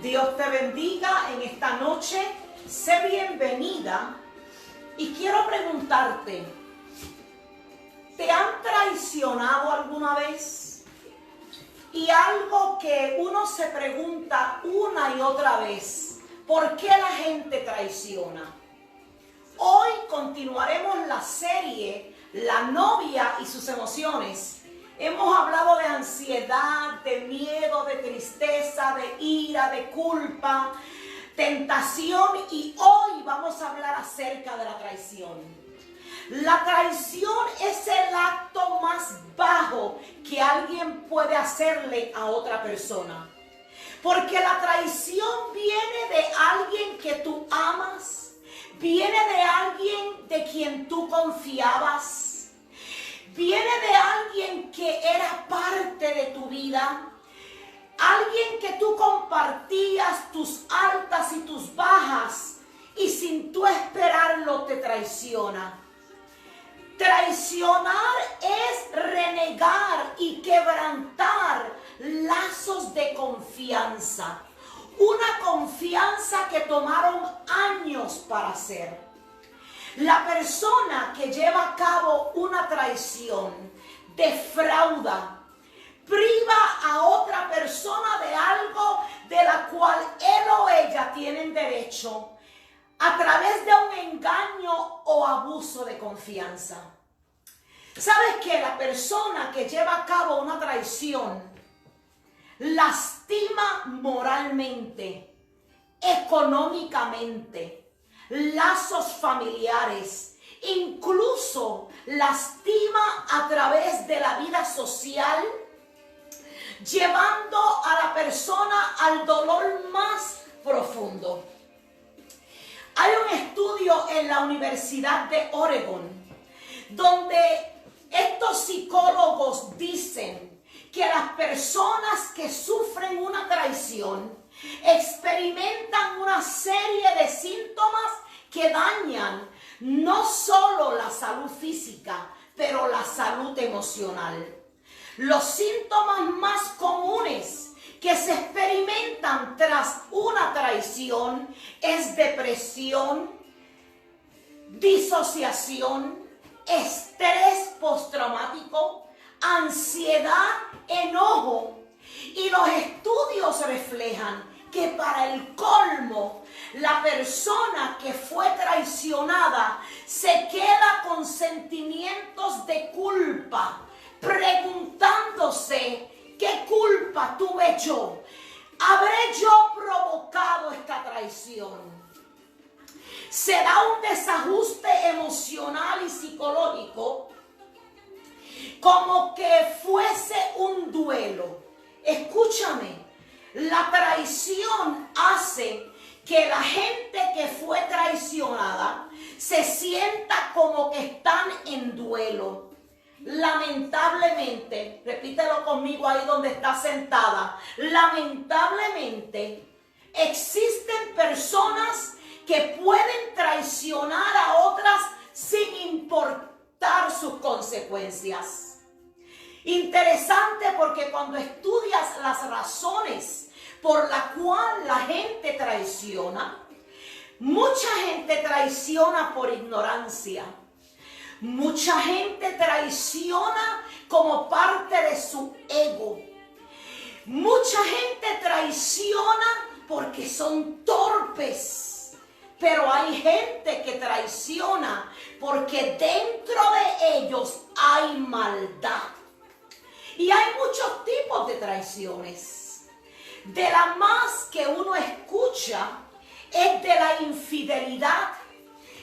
Dios te bendiga en esta noche. Sé bienvenida y quiero preguntarte, ¿te han traicionado alguna vez? Y algo que uno se pregunta una y otra vez, ¿por qué la gente traiciona? Hoy continuaremos la serie La novia y sus emociones. Hemos hablado de ansiedad, de miedo, de tristeza, de ira, de culpa, tentación, y hoy vamos a hablar acerca de la traición. La traición es el acto más bajo que alguien puede hacerle a otra persona. Porque la traición viene de alguien que tú amas, viene de alguien de quien tú confiabas. Viene de alguien que era parte de tu vida, alguien que tú compartías tus altas y tus bajas y sin tú esperarlo te traiciona. Traicionar es renegar y quebrantar lazos de confianza, una confianza que tomaron años para hacer. La persona que lleva a cabo una traición defrauda, priva a otra persona de algo de la cual él o ella tienen derecho a través de un engaño o abuso de confianza. ¿Sabes qué? La persona que lleva a cabo una traición lastima moralmente, económicamente, lazos familiares, incluso lastima a través de la vida social, llevando a la persona al dolor más profundo. Hay un estudio en la Universidad de Oregon donde estos psicólogos dicen que las personas que sufren una traición experimentan una serie de síntomas que dañan no solo la salud física, pero la salud emocional. Los síntomas más comunes que se experimentan tras una traición es depresión, disociación, estrés postraumático, ansiedad, enojo. Y los estudios reflejan que para el colmo, la persona que fue traicionada se queda con sentimientos de culpa, preguntándose, ¿qué culpa tuve yo? ¿Habré yo provocado esta traición? Se da un desajuste emocional y psicológico, como que fuese un duelo. Escúchame, la traición hace que la gente que fue traicionada se sienta como que están en duelo. Lamentablemente, repítelo conmigo ahí donde está sentada, lamentablemente existen personas que pueden traicionar a otras sin importar sus consecuencias. Interesante, porque cuando estudias las razones por la cual la gente traiciona, mucha gente traiciona por ignorancia. Mucha gente traiciona como parte de su ego. Mucha gente traiciona porque son torpes. Pero hay gente que traiciona porque dentro de ellos hay maldad. Y hay muchos tipos de traiciones. De la más que uno escucha es de la infidelidad.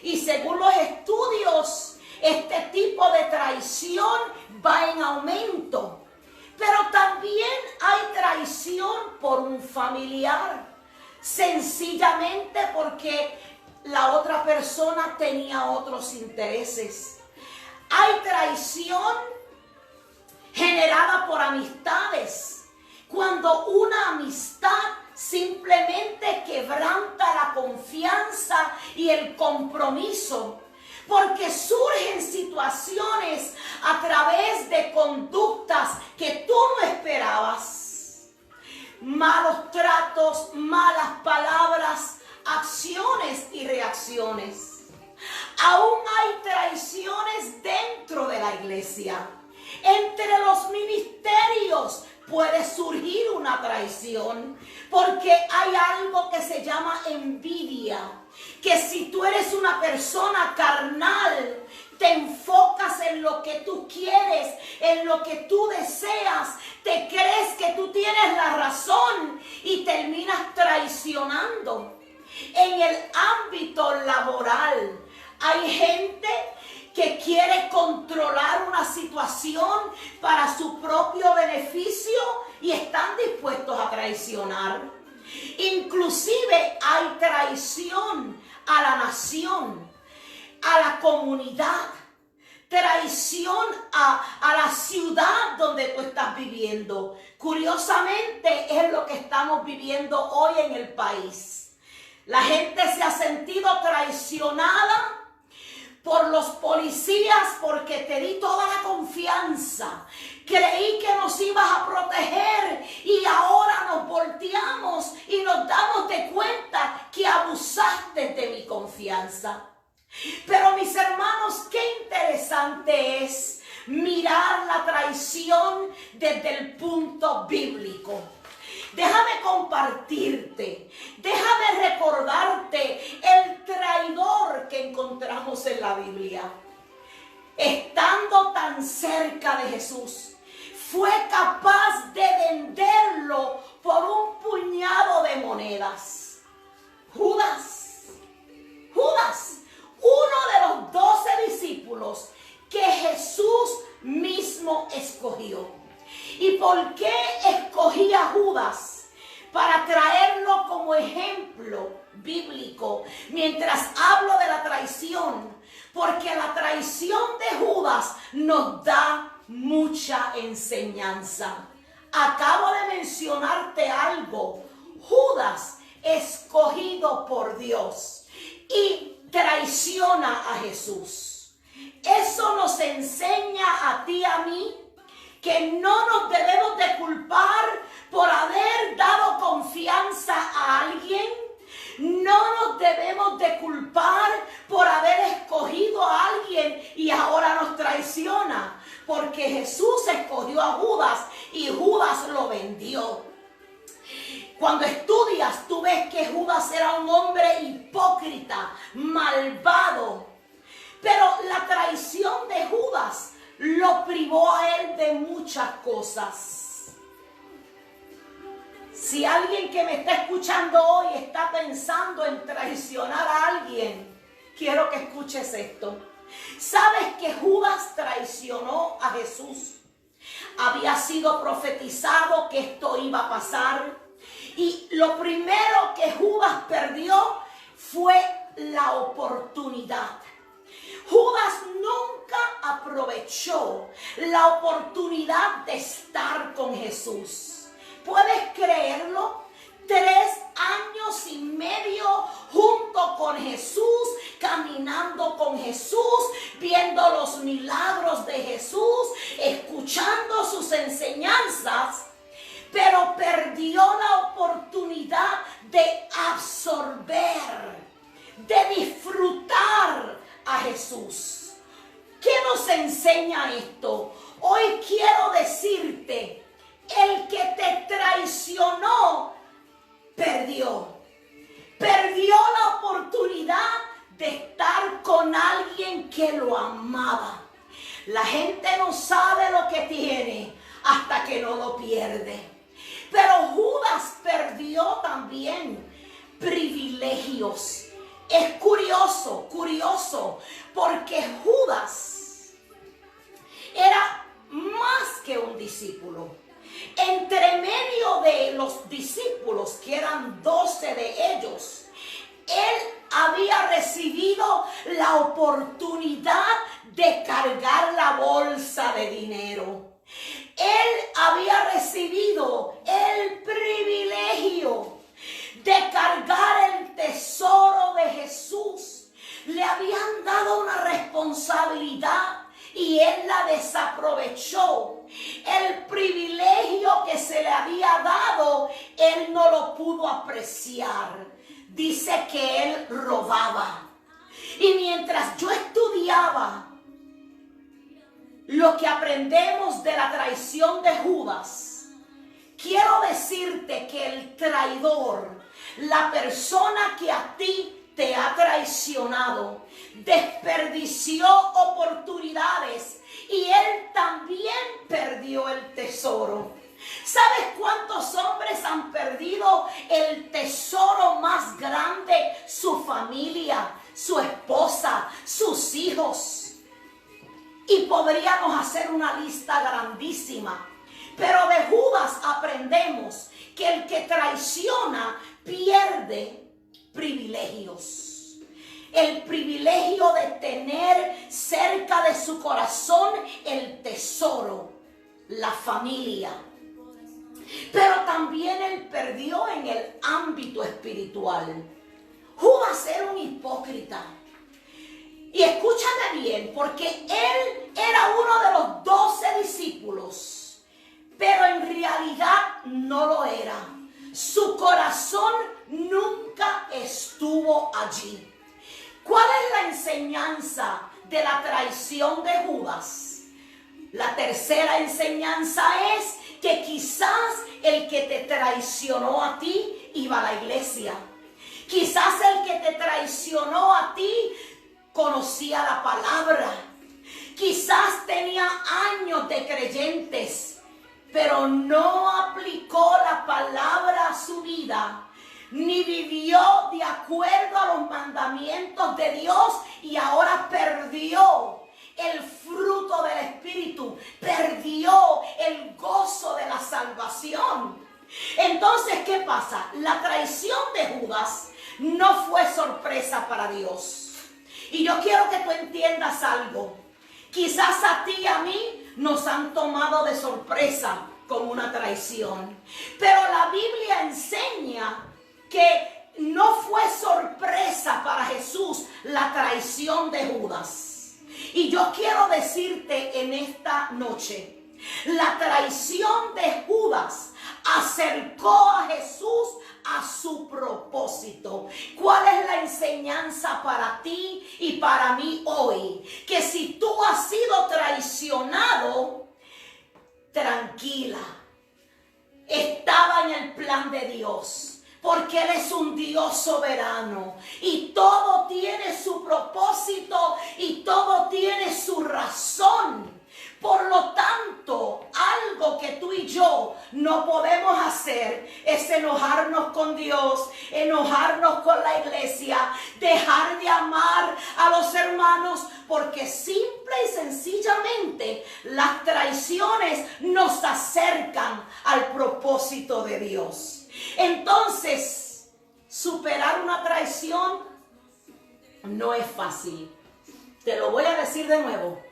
Y según los estudios, este tipo de traición va en aumento. Pero también hay traición por un familiar, sencillamente porque la otra persona tenía otros intereses. Hay traición generada por amistades, cuando una amistad simplemente quebranta la confianza y el compromiso, porque surgen situaciones a través de conductas que tú no esperabas. malos tratos, malas palabras, acciones y reacciones. Aún hay traiciones dentro de la iglesia. Entre los ministerios puede surgir una traición, porque hay algo que se llama envidia, que si tú eres una persona carnal, te enfocas en lo que tú quieres, en lo que tú deseas, te crees que tú tienes la razón y terminas traicionando. En el ámbito laboral hay gente que quiere controlar una situación para su propio beneficio y están dispuestos a traicionar. Inclusive hay traición a la nación, a la comunidad, traición a la ciudad donde tú estás viviendo. Curiosamente es lo que estamos viviendo hoy en el país. La gente se ha sentido traicionada por los policías porque te di toda la confianza. Creí que nos ibas a proteger y ahora nos volteamos y nos damos de cuenta que abusaste de mi confianza. Pero mis hermanos, qué interesante es mirar la traición desde el punto bíblico. Déjame compartirte, déjame recordarte el traidor que encontramos en la Biblia. Estando tan cerca de Jesús, fue capaz de venderlo por un puñado de monedas. Judas, uno de los 12 discípulos que Jesús mismo escogió. ¿Y por qué escogía a Judas? Para traerlo como ejemplo bíblico mientras hablo de la traición, porque la traición de Judas nos da mucha enseñanza. Acabo de mencionarte algo. Judas, escogido por Dios, y traiciona a Jesús. Eso nos enseña a ti y a mí que no nos debemos de culpar por haber dado confianza a alguien. No nos debemos de culpar por haber escogido a alguien y ahora nos traiciona, porque Jesús escogió a Judas y Judas lo vendió. Cuando estudias, tú ves que Judas era un hombre hipócrita, malvado. Pero la traición de Judas lo privó a él de muchas cosas. Si alguien que me está escuchando hoy está pensando en traicionar a alguien, quiero que escuches esto. ¿Sabes que Judas traicionó a Jesús? Había sido profetizado que esto iba a pasar. Y lo primero que Judas perdió fue la oportunidad. Judas nunca aprovechó la oportunidad de estar con Jesús. ¿Puedes creerlo? 3 años y medio junto con Jesús, caminando con Jesús, viendo los milagros de Jesús, escuchando sus enseñanzas, pero perdió la oportunidad de absorber, de disfrutar a Jesús. ¿Qué nos enseña esto? Hoy quiero decirte, el que te traicionó, perdió la oportunidad de estar con alguien que lo amaba. La gente no sabe lo que tiene hasta que no lo pierde. Pero Judas perdió también privilegios. Es curioso, porque Judas era más que un discípulo. Entre medio de los discípulos, que eran 12 de ellos, él había recibido la oportunidad de cargar la bolsa de dinero. Él había recibido el privilegio de cargar el tesoro de Jesús. Le habían dado una responsabilidad y él la desaprovechó. El privilegio que se le había dado lo pudo apreciar, dice que él robaba. Y mientras yo estudiaba lo que aprendemos de la traición de Judas, quiero decirte que el traidor, la persona que a ti te ha traicionado, desperdició oportunidades y él también perdió el tesoro. ¿Sabes cuántos hombres han perdido el tesoro más grande? Su familia, su esposa, sus hijos. Y podríamos hacer una lista grandísima. Pero de Judas aprendemos que el que traiciona pierde privilegios. El privilegio de tener cerca de su corazón el tesoro, la familia. Pero también él perdió en el ámbito espiritual. Judas era un hipócrita. Y escúchame bien, porque él era uno de los 12 discípulos, pero en realidad no lo era. Su corazón nunca estuvo allí. ¿Cuál es la enseñanza de la traición de Judas? La tercera enseñanza es que quizás el que te traicionó a ti iba a la iglesia. Quizás el que te traicionó a ti conocía la palabra. Quizás tenía años de creyentes, pero no aplicó la palabra a su vida, ni vivió de acuerdo a los mandamientos de Dios y ahora perdió el fruto del Espíritu, perdió el gozo de la salvación. Entonces, ¿qué pasa? La traición de Judas no fue sorpresa para Dios. Y yo quiero que tú entiendas algo. Quizás a ti y a mí nos han tomado de sorpresa con una traición. Pero la Biblia enseña que no fue sorpresa para Jesús la traición de Judas. Y yo quiero decirte en esta noche, la traición de Judas acercó a Jesús a su propósito. ¿Cuál es la enseñanza para ti y para mí hoy? Que si tú has sido traicionado, tranquila, estaba en el plan de Dios. Porque Él es un Dios soberano y todo tiene su propósito y todo tiene su razón. Por lo tanto, algo que tú y yo no podemos hacer es enojarnos con Dios, enojarnos con la iglesia, dejar de amar a los hermanos, porque simple y sencillamente las traiciones nos acercan al propósito de Dios. Entonces, superar una traición no es fácil. Te lo voy a decir de nuevo.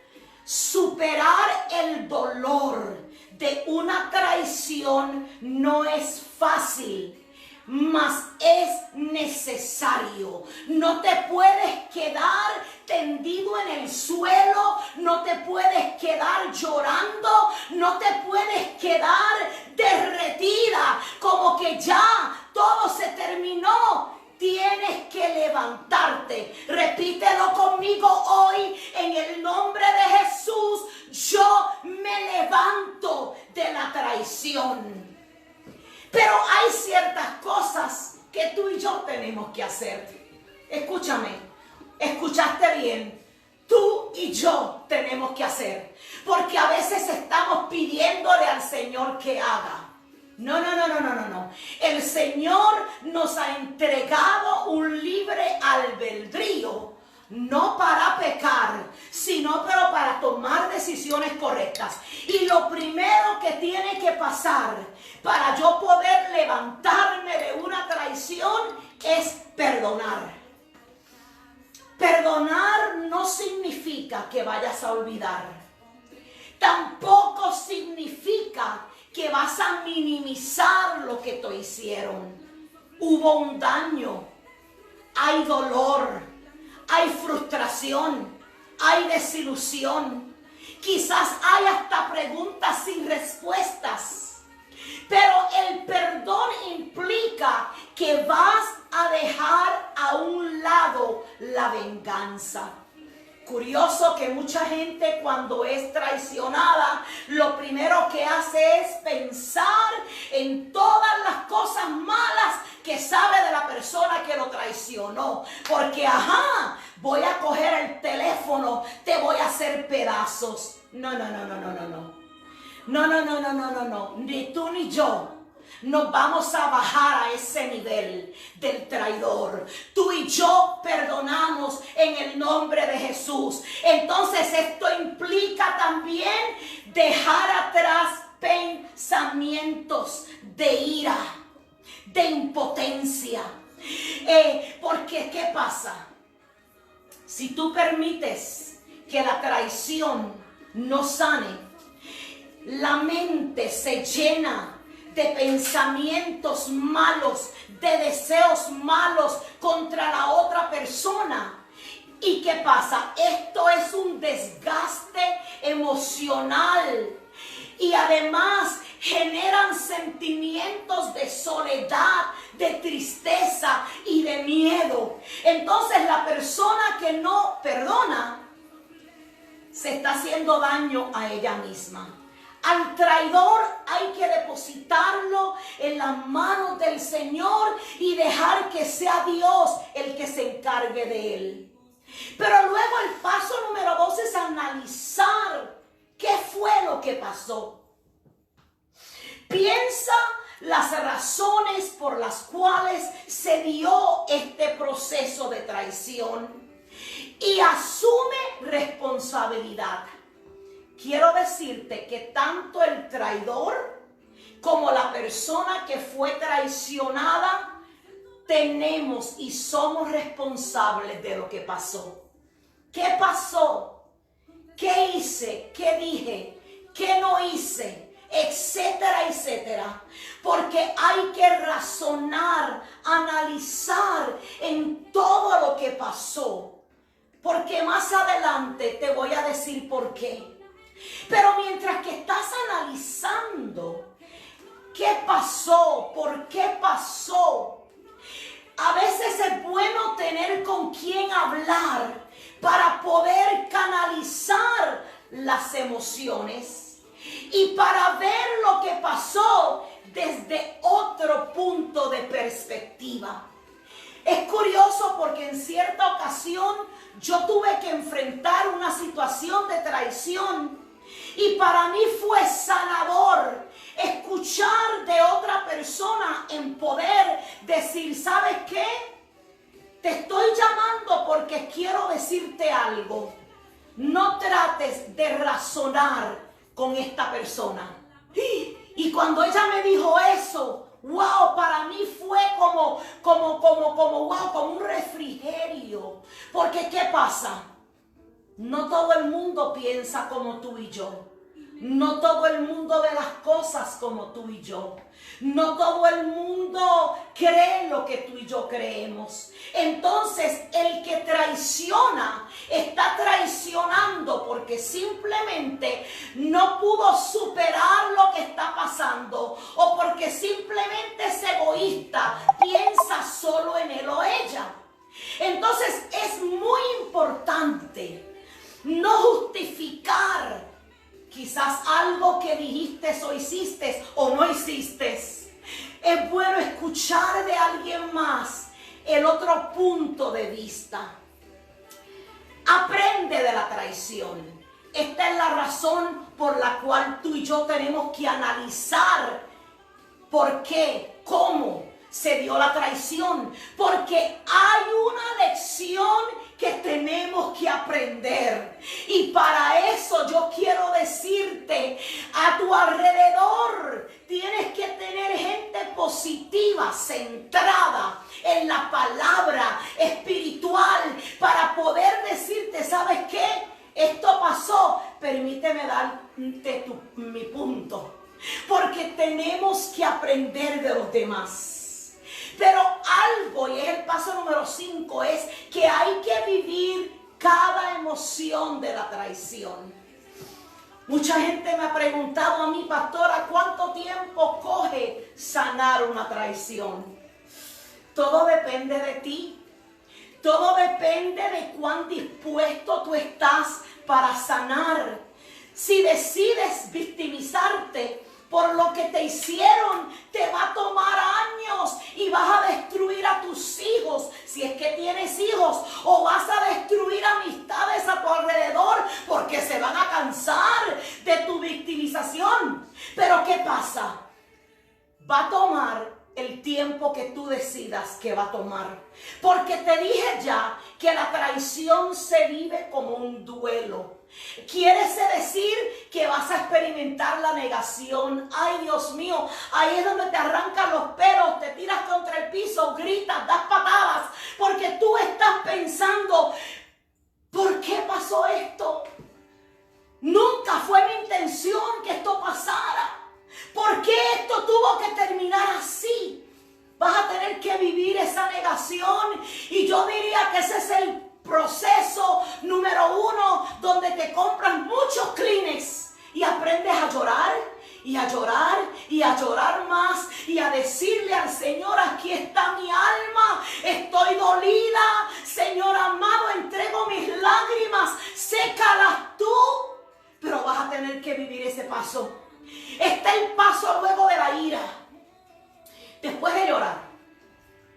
Superar el dolor de una traición no es fácil, mas es necesario. No te puedes quedar tendido en el suelo, no te puedes quedar llorando, no te puedes quedar derretida como que ya todo se terminó. Tienes que levantarte. Repítelo conmigo hoy en el nombre de Jesús. Yo me levanto de la traición. Pero hay ciertas cosas que tú y yo tenemos que hacer. Escúchame, escuchaste bien. Tú y yo tenemos que hacer. Porque a veces estamos pidiéndole al Señor que haga. No. El Señor nos ha entregado un libre albedrío, no para pecar, sino pero para tomar decisiones correctas. Y lo primero que tiene que pasar para yo poder levantarme de una traición es perdonar. Perdonar no significa que vayas a olvidar. Tampoco significa que vas a minimizar lo que te hicieron. Hubo un daño, hay dolor, hay frustración, hay desilusión. Quizás hay hasta preguntas sin respuestas. Pero el perdón implica que vas a dejar a un lado la venganza. Curioso que mucha gente cuando es traicionada, lo primero que hace es pensar en todas las cosas malas que sabe de la persona que lo traicionó. Porque, voy a coger el teléfono, te voy a hacer pedazos. No. Ni tú ni yo nos vamos a bajar a ese nivel del traidor. Tú y yo perdonamos en el nombre de Jesús. Entonces esto implica también dejar atrás pensamientos de ira, de impotencia. Porque ¿qué pasa? Si tú permites que la traición no sane, la mente se llena de pensamientos malos, de deseos malos contra la otra persona. ¿Y qué pasa? Esto es un desgaste emocional y además generan sentimientos de soledad, de tristeza y de miedo. Entonces la persona que no perdona se está haciendo daño a ella misma. Al traidor hay que depositarlo en las manos del Señor y dejar que sea Dios el que se encargue de él. Pero luego el paso número 2 es analizar qué fue lo que pasó. Piensa las razones por las cuales se dio este proceso de traición y asume responsabilidad. Quiero decirte que tanto el traidor como la persona que fue traicionada tenemos y somos responsables de lo que pasó. ¿Qué pasó? ¿Qué hice? ¿Qué dije? ¿Qué no hice? Etcétera, etcétera. Porque hay que razonar, analizar en todo lo que pasó. Porque más adelante te voy a decir por qué. Pero mientras que estás analizando qué pasó, por qué pasó, a veces es bueno tener con quién hablar para poder canalizar las emociones y para ver lo que pasó desde otro punto de perspectiva. Es curioso porque en cierta ocasión yo tuve que enfrentar una situación de traición y para mí fue sanador escuchar de otra persona en poder decir, ¿sabes qué? Te estoy llamando porque quiero decirte algo. No trates de razonar con esta persona. Y cuando ella me dijo eso, wow, para mí fue como un refrigerio. Porque ¿qué pasa? No todo el mundo piensa como tú y yo. No todo el mundo ve las cosas como tú y yo. No todo el mundo cree lo que tú y yo creemos. Entonces, el que traiciona está traicionando porque simplemente no pudo superar lo que está pasando o porque simplemente es egoísta, piensa solo en él o ella. Entonces, es muy importante no justificar quizás algo que dijiste o hiciste o no hiciste. Es bueno escuchar de alguien más el otro punto de vista. Aprende de la traición. Esta es la razón por la cual tú y yo tenemos que analizar por qué, cómo se dio la traición. Porque hay una lección que tenemos que aprender. Y para eso yo quiero decirte, a tu alrededor tienes que tener gente positiva, centrada en la palabra espiritual, para poder decirte, ¿sabes qué? Esto pasó, permíteme darte mi punto. Porque tenemos que aprender de los demás. Pero algo, y es el paso número 5, es que hay que vivir cada emoción de la traición. Mucha gente me ha preguntado a mí, pastora, ¿cuánto tiempo coge sanar una traición? Todo depende de ti. Todo depende de cuán dispuesto tú estás para sanar. Si decides victimizarte por lo que te hicieron, te va a tomar años y vas a destruir a tus hijos, si es que tienes hijos, o vas a destruir amistades a tu alrededor porque se van a cansar de tu victimización. Pero ¿qué pasa? Va a tomar el tiempo que tú decidas que va a tomar. Porque te dije ya que la traición se vive como un duelo. Quiere decir que vas a experimentar la negación. Ay, Dios mío, ahí es donde te arrancan los pelos, te tiras contra el piso, gritas, das patadas, porque tú estás pensando, ¿por qué pasó esto? Nunca fue mi intención que esto pasara. ¿Por qué esto tuvo que terminar así? Vas a tener que vivir esa negación, y yo diría que ese es el proceso número 1, donde te compran muchos Kleenex y aprendes a llorar y a llorar y a llorar más y a decirle al Señor: aquí está mi alma, estoy dolida, Señor amado, entrego mis lágrimas, sécalas tú. Pero vas a tener que vivir ese paso. Está el paso luego de la ira. Después de llorar,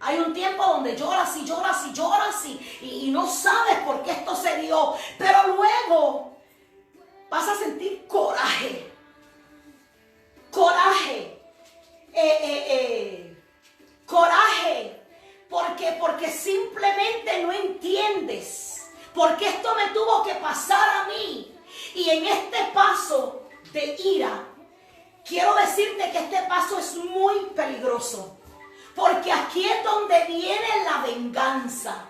hay un tiempo donde lloras y lloras y lloras y no sabes por qué esto se dio. Pero luego vas a sentir coraje. Coraje. Coraje. Porque simplemente no entiendes por qué esto me tuvo que pasar a mí. Y en este paso de ira, quiero decirte que este paso es muy peligroso, porque aquí es donde viene la venganza.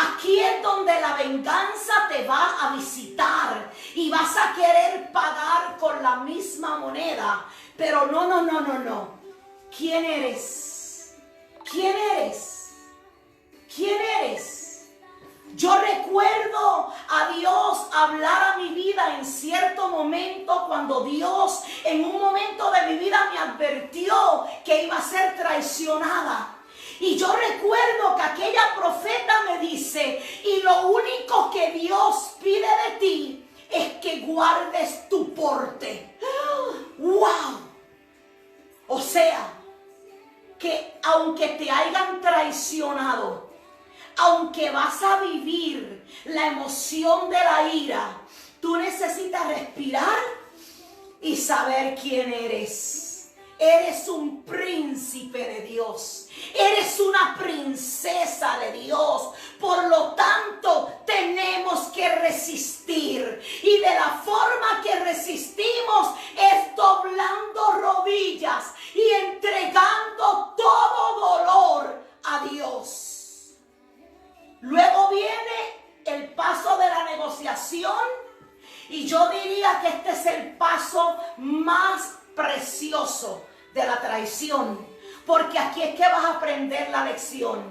Aquí es donde la venganza te va a visitar y vas a querer pagar con la misma moneda. Pero no. ¿Quién eres? ¿Quién eres? ¿Quién eres? Yo recuerdo a Dios hablar a mi vida en cierto momento, cuando Dios en un momento de mi vida me advirtió que iba a ser traicionada. Y yo recuerdo que aquella profeta me dice: y lo único que Dios pide de ti es que guardes tu porte. ¡Wow! O sea, que aunque te hayan traicionado, aunque vas a vivir la emoción de la ira, tú necesitas respirar y saber quién eres. Eres un príncipe de Dios. Eres una princesa de Dios. Por lo tanto, tenemos que resistir. Y de la forma que resistimos es doblando rodillas y entregando todo dolor a Dios. Luego viene el paso de la negociación, y yo diría que este es el paso más precioso de la traición, porque aquí es que vas a aprender la lección.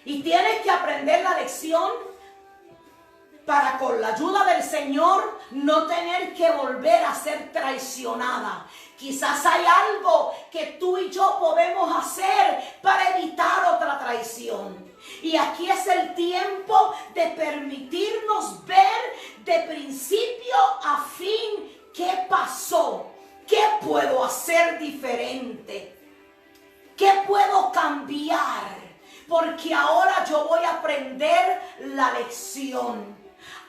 Y tienes que aprender la lección para, con la ayuda del Señor, no tener que volver a ser traicionada. Quizás hay algo que tú y yo podemos hacer para evitar otra traición. Y aquí es el tiempo de permitirnos ver de principio a fin qué pasó, qué puedo hacer diferente, qué puedo cambiar, porque ahora yo voy a aprender la lección.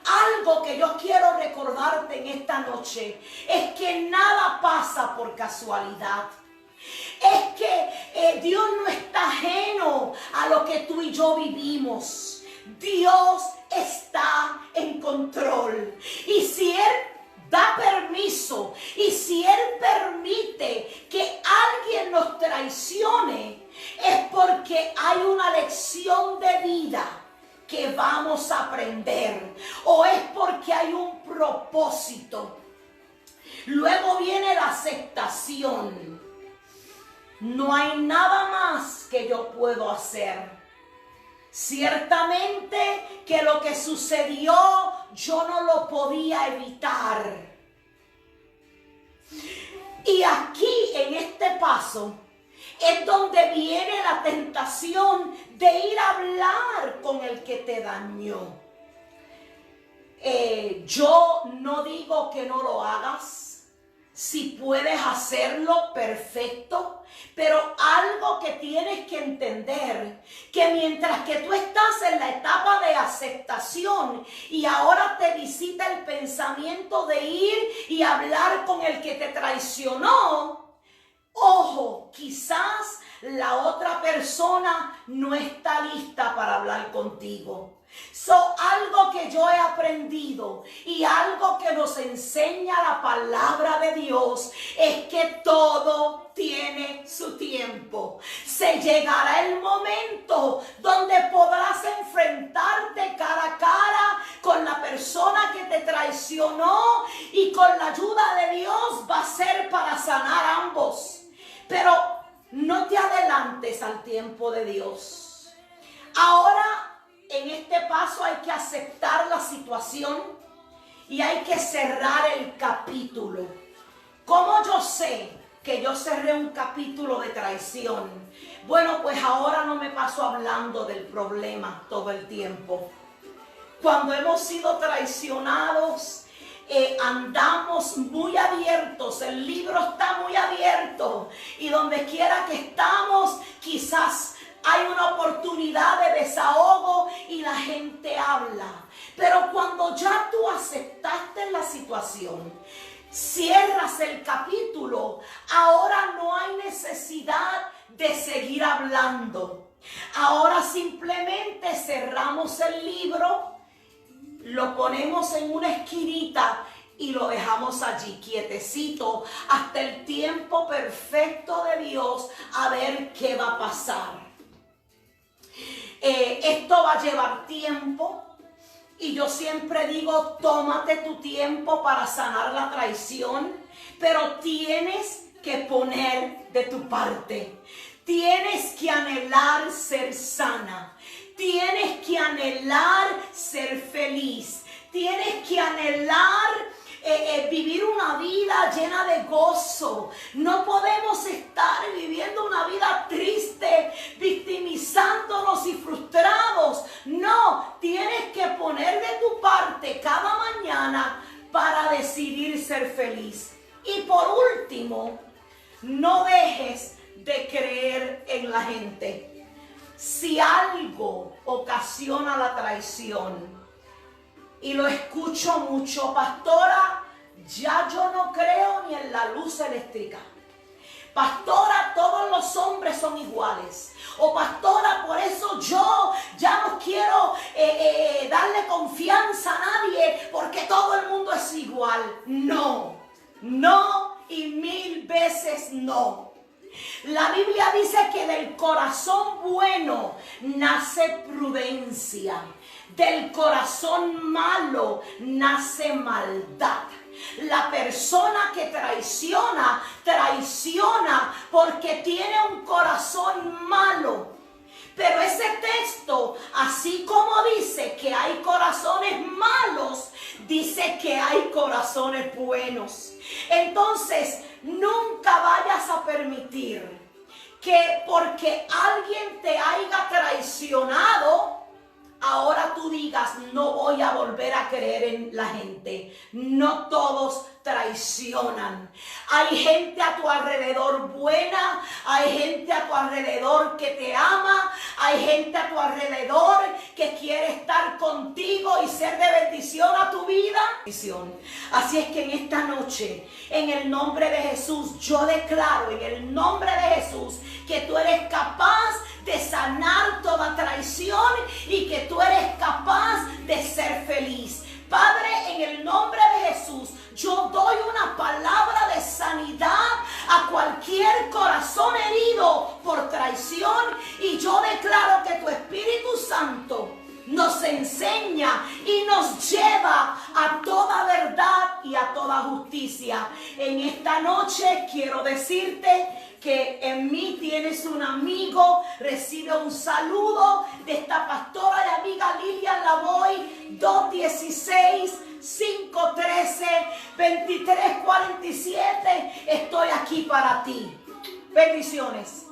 Algo que yo quiero recordarte en esta noche es que nada pasa por casualidad. Es que Dios no está ajeno a lo que tú y yo vivimos. Dios está en control. Y si Él da permiso, y si Él permite que alguien nos traicione, es porque hay una lección de vida que vamos a aprender, o es porque hay un propósito. Luego viene la aceptación. No hay nada más que yo puedo hacer. Ciertamente que lo que sucedió yo no lo podía evitar. Y aquí en este paso es donde viene la tentación de ir a hablar con el que te dañó. Yo no digo que no lo hagas. Si puedes hacerlo, perfecto. Pero algo que tienes que entender, que mientras que tú estás en la etapa de aceptación y ahora te visita el pensamiento de ir y hablar con el que te traicionó, ojo, quizás la otra persona no está lista para hablar contigo. Algo que yo he aprendido y algo que nos enseña la palabra de Dios es que todo tiene su tiempo. Se llegará el momento donde podrás enfrentarte cara a cara con la persona que te traicionó y con la ayuda de Dios va a ser para sanar ambos. Pero no te adelantes al tiempo de Dios. Ahora, en este paso hay que aceptar la situación y hay que cerrar el capítulo. ¿Cómo yo sé que yo cerré un capítulo de traición? Bueno, pues ahora no me paso hablando del problema todo el tiempo. Cuando hemos sido traicionados, andamos muy abiertos, el libro está muy abierto y donde quiera que estamos, quizás hay una oportunidad de desahogo y la gente habla. Pero cuando ya tú aceptaste la situación, cierras el capítulo, ahora no hay necesidad de seguir hablando. Ahora simplemente cerramos el libro, lo ponemos en una esquinita y lo dejamos allí quietecito hasta el tiempo perfecto de Dios a ver qué va a pasar. Esto va a llevar tiempo y yo siempre digo, tómate tu tiempo para sanar la traición, pero tienes que poner de tu parte. Tienes que anhelar ser sana. Tienes que anhelar ser feliz. Tienes que anhelar vivir una vida llena de gozo. No podemos estar viviendo una vida triste, victimizándonos y frustrados. No, tienes que poner de tu parte cada mañana para decidir ser feliz. Y por último, no dejes de creer en la gente. Si algo ocasiona la traición, y lo escucho mucho, pastora, ya yo no creo ni en la luz eléctrica. Pastora, todos los hombres son iguales. O pastora, por eso yo ya no quiero darle confianza a nadie porque todo el mundo es igual. No, no y 1000 veces no. La Biblia dice que del corazón bueno nace prudencia. Del corazón malo nace maldad. La persona que traiciona, traiciona porque tiene un corazón malo. Pero ese texto, así como dice que hay corazones malos, dice que hay corazones buenos. Entonces, nunca vayas a permitir que porque alguien te haya traicionado, ahora tú digas, no voy a volver a creer en la gente. No todos traicionan. Hay gente a tu alrededor buena, hay gente a tu alrededor que te ama, hay gente a tu alrededor que quiere estar contigo y ser de bendición a tu vida. Así es que en esta noche, en el nombre de Jesús, yo declaro en el nombre de Jesús que tú eres capaz de sanar toda traición y que tú eres capaz de ser feliz. Padre, en el nombre de Jesús, yo doy una palabra de sanidad a cualquier corazón herido por traición y yo declaro que tu Espíritu Santo nos enseña y nos lleva a toda verdad y a toda justicia. En esta noche quiero decirte que en mí tienes un amigo. Recibe un saludo de esta pastora y amiga Lilian Lavoy, 216-513-2347. Estoy aquí para ti. Bendiciones.